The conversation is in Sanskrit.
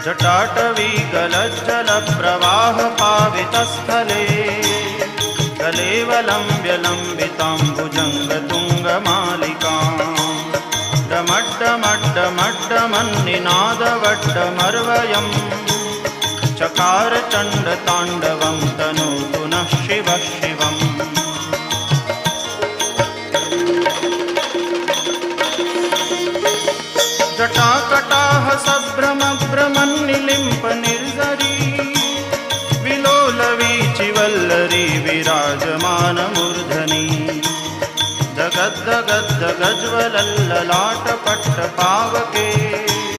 जटाटवी गलज्जलप्रवाहपावितस्थले कलेवलम्ब्यलम्बिताम्बुजङ्गतुङ्गमालिकां डमड्डमड्डमड्डमन्निनादवड्डमर्वयम् चकार चण्डताण्डवं तनोतु नः शिवः शिवम्। जटाकटाह सभ्रमभ्रमन्निलिम्पनिर्झरी विलोलवीचिवल्लरी विराजमानमूर्धनि जगद्दगद्दगज्वलल्ललाटपट्टपावक